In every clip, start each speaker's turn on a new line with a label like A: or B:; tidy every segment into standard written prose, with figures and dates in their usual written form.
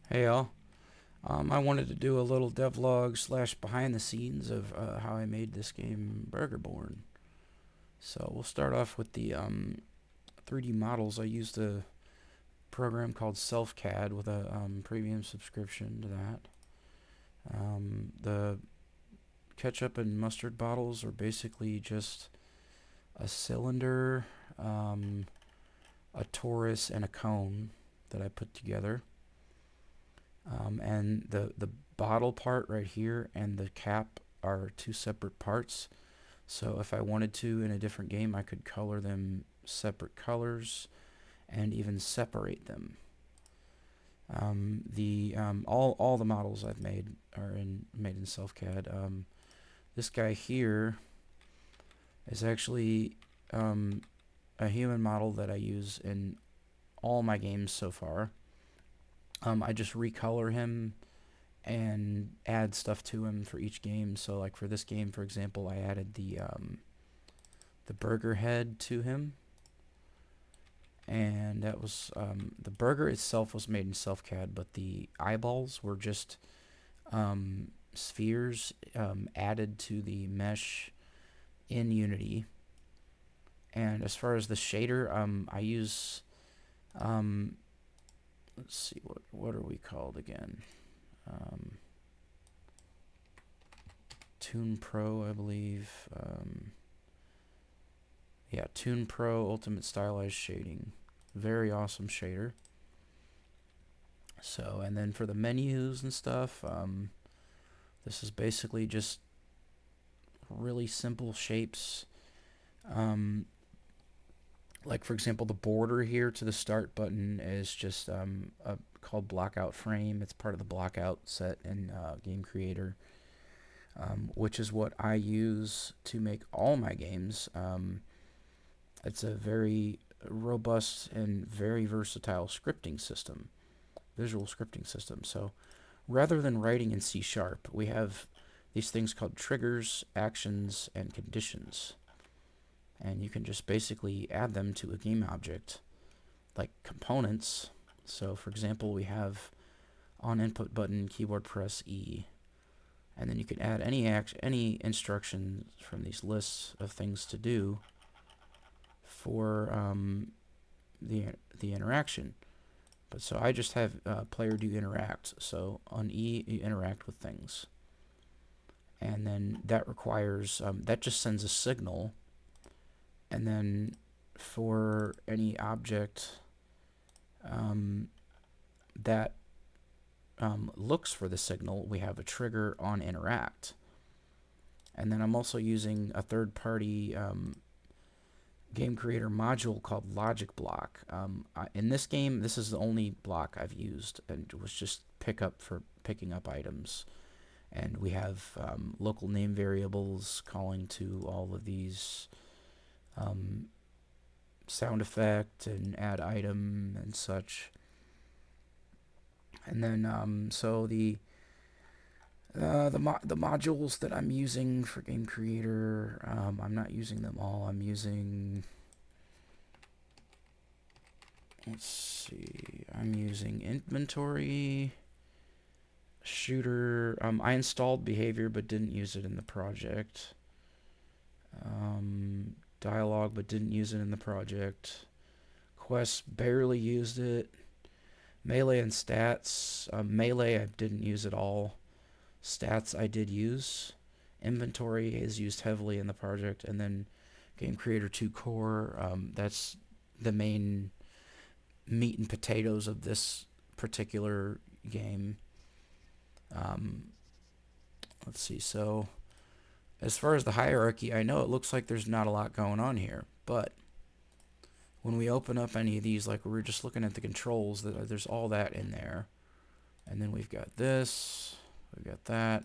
A: Hey all. I wanted to do a little devlog slash behind the scenes of how I made this game BurgerBorn. So we'll start off with the 3D models. I used a program called SelfCAD with a premium subscription to that. The ketchup and mustard bottles are basically just a cylinder, a torus, and a cone that I put together. And the bottle part right here and the cap are two separate parts. So if I wanted to in a different game, I could color them separate colors and even separate them. The all the models I've made are made in SelfCAD. This guy here is actually a human model that I use in all my games so far. I just recolor him and add stuff to him for each game. So like for this game, for example, I added the burger head to him, and that was the burger itself was made in SelfCAD, but the eyeballs were just spheres added to the mesh in Unity. And as far as the shader, I use let's see, what are we called again? Toon Pro, I believe. Yeah, Toon Pro Ultimate Stylized Shading. Very awesome shader. So, and then for the menus and stuff, this is basically just really simple shapes. Like for example, the border here to the start button is just called Blockout Frame. It's part of the Blockout set in Game Creator, which is what I use to make all my games. It's a very robust and very versatile scripting system, visual scripting system. So rather than writing in C Sharp, we have these things called triggers, actions, and conditions. And you can just basically add them to a game object like components. So for example, we have on input button, keyboard press E. And then you can add any instructions from these lists of things to do for the interaction. But so I just have player do interact. So on E, you interact with things, and then that requires that just sends a signal, and then for any object that looks for the signal, we have a trigger on interact. And then I'm also using a third-party game creator module called Logic Block. In this game, this is the only block I've used, and it was just picking up items. And we have local name variables calling to all of these sound effect and add item and such. And then so the modules that I'm using for Game Creator, I'm not using them all. I'm using, let's see, I'm using inventory, shooter. I installed behavior but didn't use it in the project. Dialogue but didn't use it in the project. Quest barely used it. Melee and stats. Melee I didn't use at all. Stats I did use. Inventory is used heavily in the project, and then Game Creator 2 Core. That's the main meat and potatoes of this particular game. Let's see. So as far as the hierarchy, I know it looks like there's not a lot going on here, but when we open up any of these, like we were just looking at the controls, there's all that in there. And then we've got this, we've got that,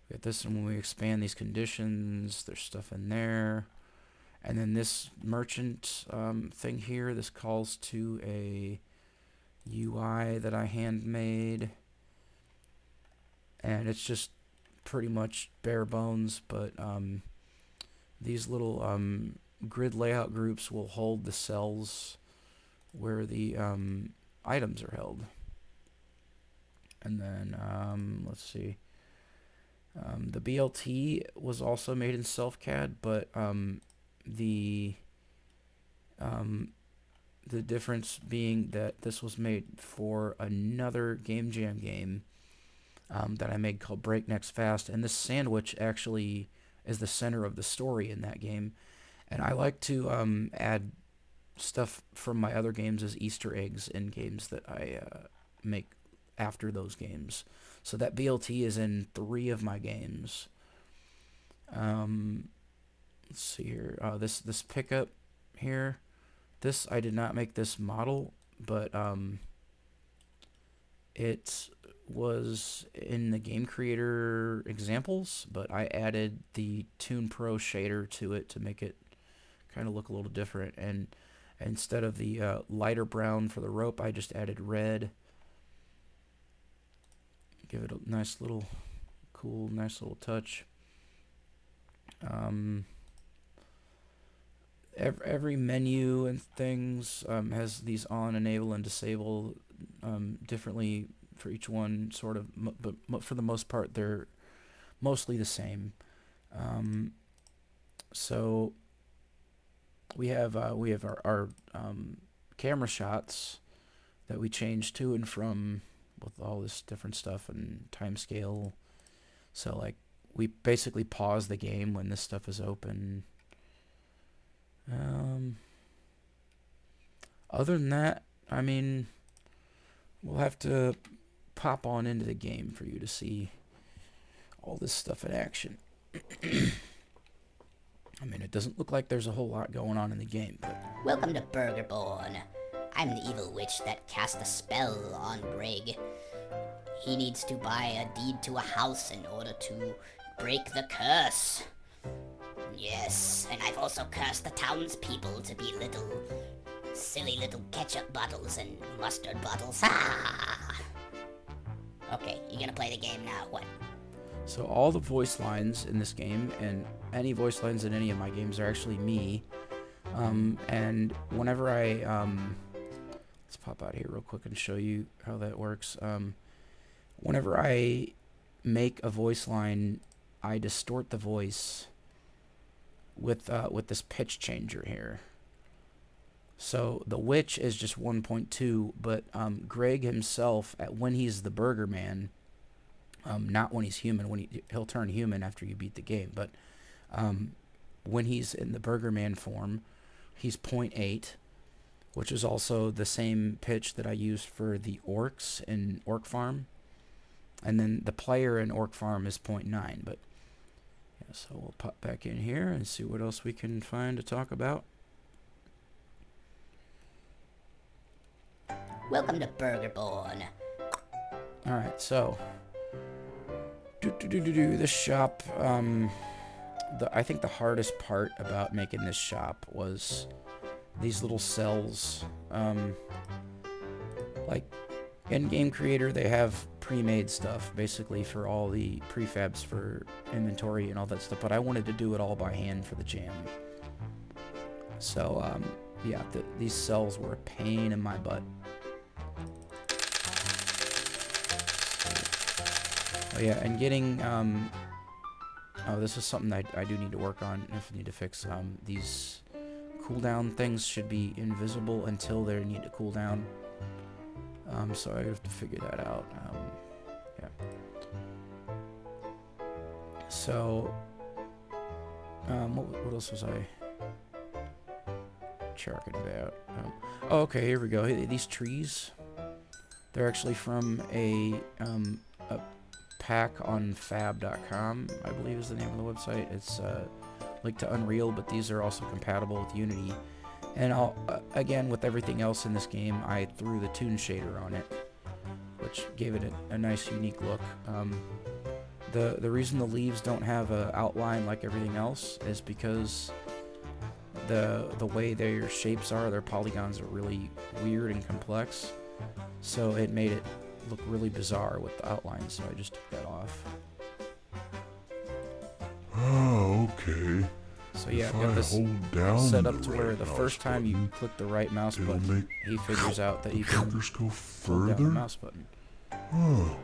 A: we got this, and when we expand these conditions, there's stuff in there. And then this merchant thing here, this calls to a UI that I handmade. And it's just pretty much bare bones, but these little grid layout groups will hold the cells where the items are held. And then, let's see. The BLT was also made in SelfCAD, but the um, the difference being that this was made for another GameJam game that I made called Breakneck Fast, and this sandwich actually is the center of the story in that game. And I like to add stuff from my other games as Easter eggs in games that I make after those games. So that BLT is in 3 of my games. Let's see here. This pickup here. This I did not make this model, but it was in the game creator examples, but I added the Toon Pro shader to it to make it kind of look a little different. And instead of the lighter brown for the rope, I just added red. Give it a nice little, cool, nice little touch. Every menu and things has these on, enable, and disable differently for each one, sort of, but for the most part, they're mostly the same. So we have our camera shots that we change to and from with all this different stuff and time scale. So like we basically pause the game when this stuff is open. Other than that, I mean, we'll have to pop on into the game for you to see all this stuff in action. I mean, it doesn't look like there's a whole lot going on in the game, but...
B: Welcome to BurgerBorn. I'm the evil witch that cast a spell on Greg. He needs to buy a deed to a house in order to break the curse. Yes, and I've also cursed the townspeople to be silly little ketchup bottles and mustard bottles. Okay, you gonna play the game now, what?
A: So all the voice lines in this game, and any voice lines in any of my games, are actually me. And whenever I... let's pop out here real quick and show you how that works. Whenever I make a voice line, I distort the voice with this pitch changer here. So the witch is just 1.2, but Greg himself, when he's the Burger Man, not when he's human, he'll turn human after you beat the game, but when he's in the Burger Man form, he's 0.8, which is also the same pitch that I used for the orcs in Orc Farm. And then the player in Orc Farm is 0.9, but yeah, so we'll pop back in here and see what else we can find to talk about.
B: Welcome to BurgerBorn.
A: Alright, so this shop, I think the hardest part about making this shop was these little cells. Like in Game Creator, they have pre-made stuff basically for all the prefabs for inventory and all that stuff, but I wanted to do it all by hand for the jam. So yeah, these cells were a pain in my butt. Oh yeah, and getting this is something that I do need to work on. If I need to fix these cooldown things should be invisible until they need to cool down. So I have to figure that out. Yeah. So what else was I talking about? Oh, okay, here we go. These trees, they're actually from a pack on fab.com, I believe is the name of the website. It's linked to Unreal, but these are also compatible with Unity. And I'll again, with everything else in this game, I threw the Toon shader on it, which gave it a nice, unique look. The reason the leaves don't have an outline like everything else is because the way their shapes are, their polygons are really weird and complex. So it made it look really bizarre with the outline, so I just took that off.
C: Oh, okay.
A: So yeah,
C: if
A: I've got
C: I
A: this
C: hold down
A: set up
C: the
A: to where
C: right
A: the
C: mouse
A: first time you
C: button,
A: click the right mouse
C: it'll
A: button,
C: make
A: he figures out that you can
C: characters go
A: hold down the
C: further.
A: mouse button.
C: Oh,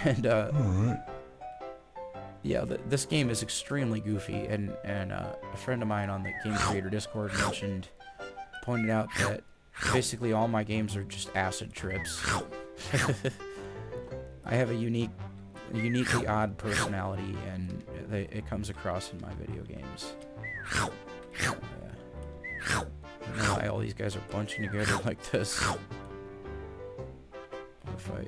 A: And
C: Alright.
A: yeah, this game is extremely goofy, and a friend of mine on the Game Creator Discord pointed out that basically all my games are just acid trips. I have a uniquely odd personality, and it comes across in my video games. I don't know why all these guys are bunching together like this. What if I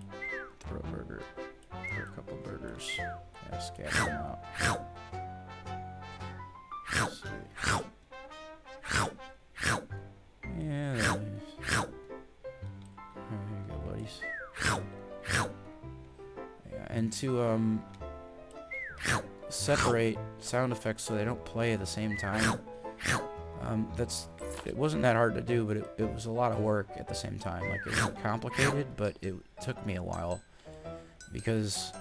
A: throw a burger? Throw a couple burgers. Yeah, scatter them out. Let's see. Yeah, there you go, buddies. Yeah, and to separate sound effects so they don't play at the same time. It wasn't that hard to do, but it was a lot of work at the same time. Like, it wasn't complicated, but it took me a while because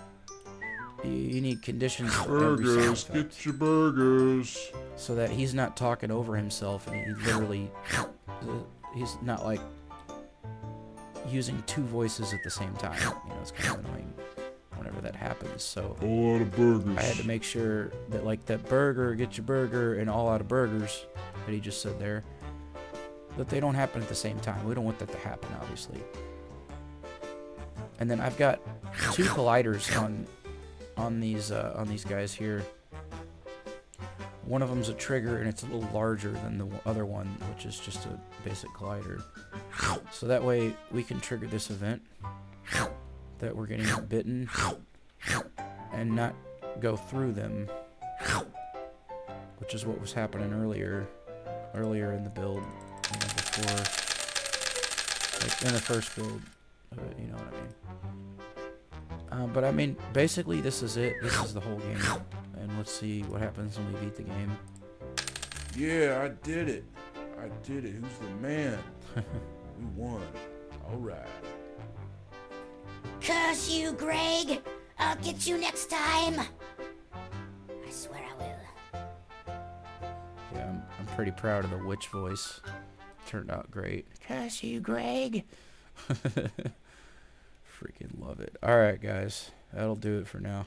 A: you need conditions for every sound
C: Burgers,
A: effect,
C: get your burgers.
A: so that he's not talking over himself, and he literally he's not like using two voices at the same time. You know, it's kind of annoying whenever that happens. So
C: All out of burgers.
A: I had to make sure that, like, that burger, get your burger, and all out of burgers that he just said there, that they don't happen at the same time. We don't want that to happen, obviously. And then I've got two colliders on these guys here. One of them's a trigger, and it's a little larger than the other one, which is just a basic collider. So that way we can trigger this event that we're getting bitten and not go through them, which is what was happening earlier in the build, you know, before, like in the first build, you know what I mean. But I mean, basically this is it. This is the whole game, and let's see what happens when we beat the game.
C: Yeah, I did it. I did it. Who's the man? We won. Alright.
B: Curse you, Greg! I'll get you next time! I swear I will.
A: Yeah, I'm pretty proud of the witch voice. Turned out great. Curse you, Greg! Freaking love it. Alright, guys. That'll do it for now.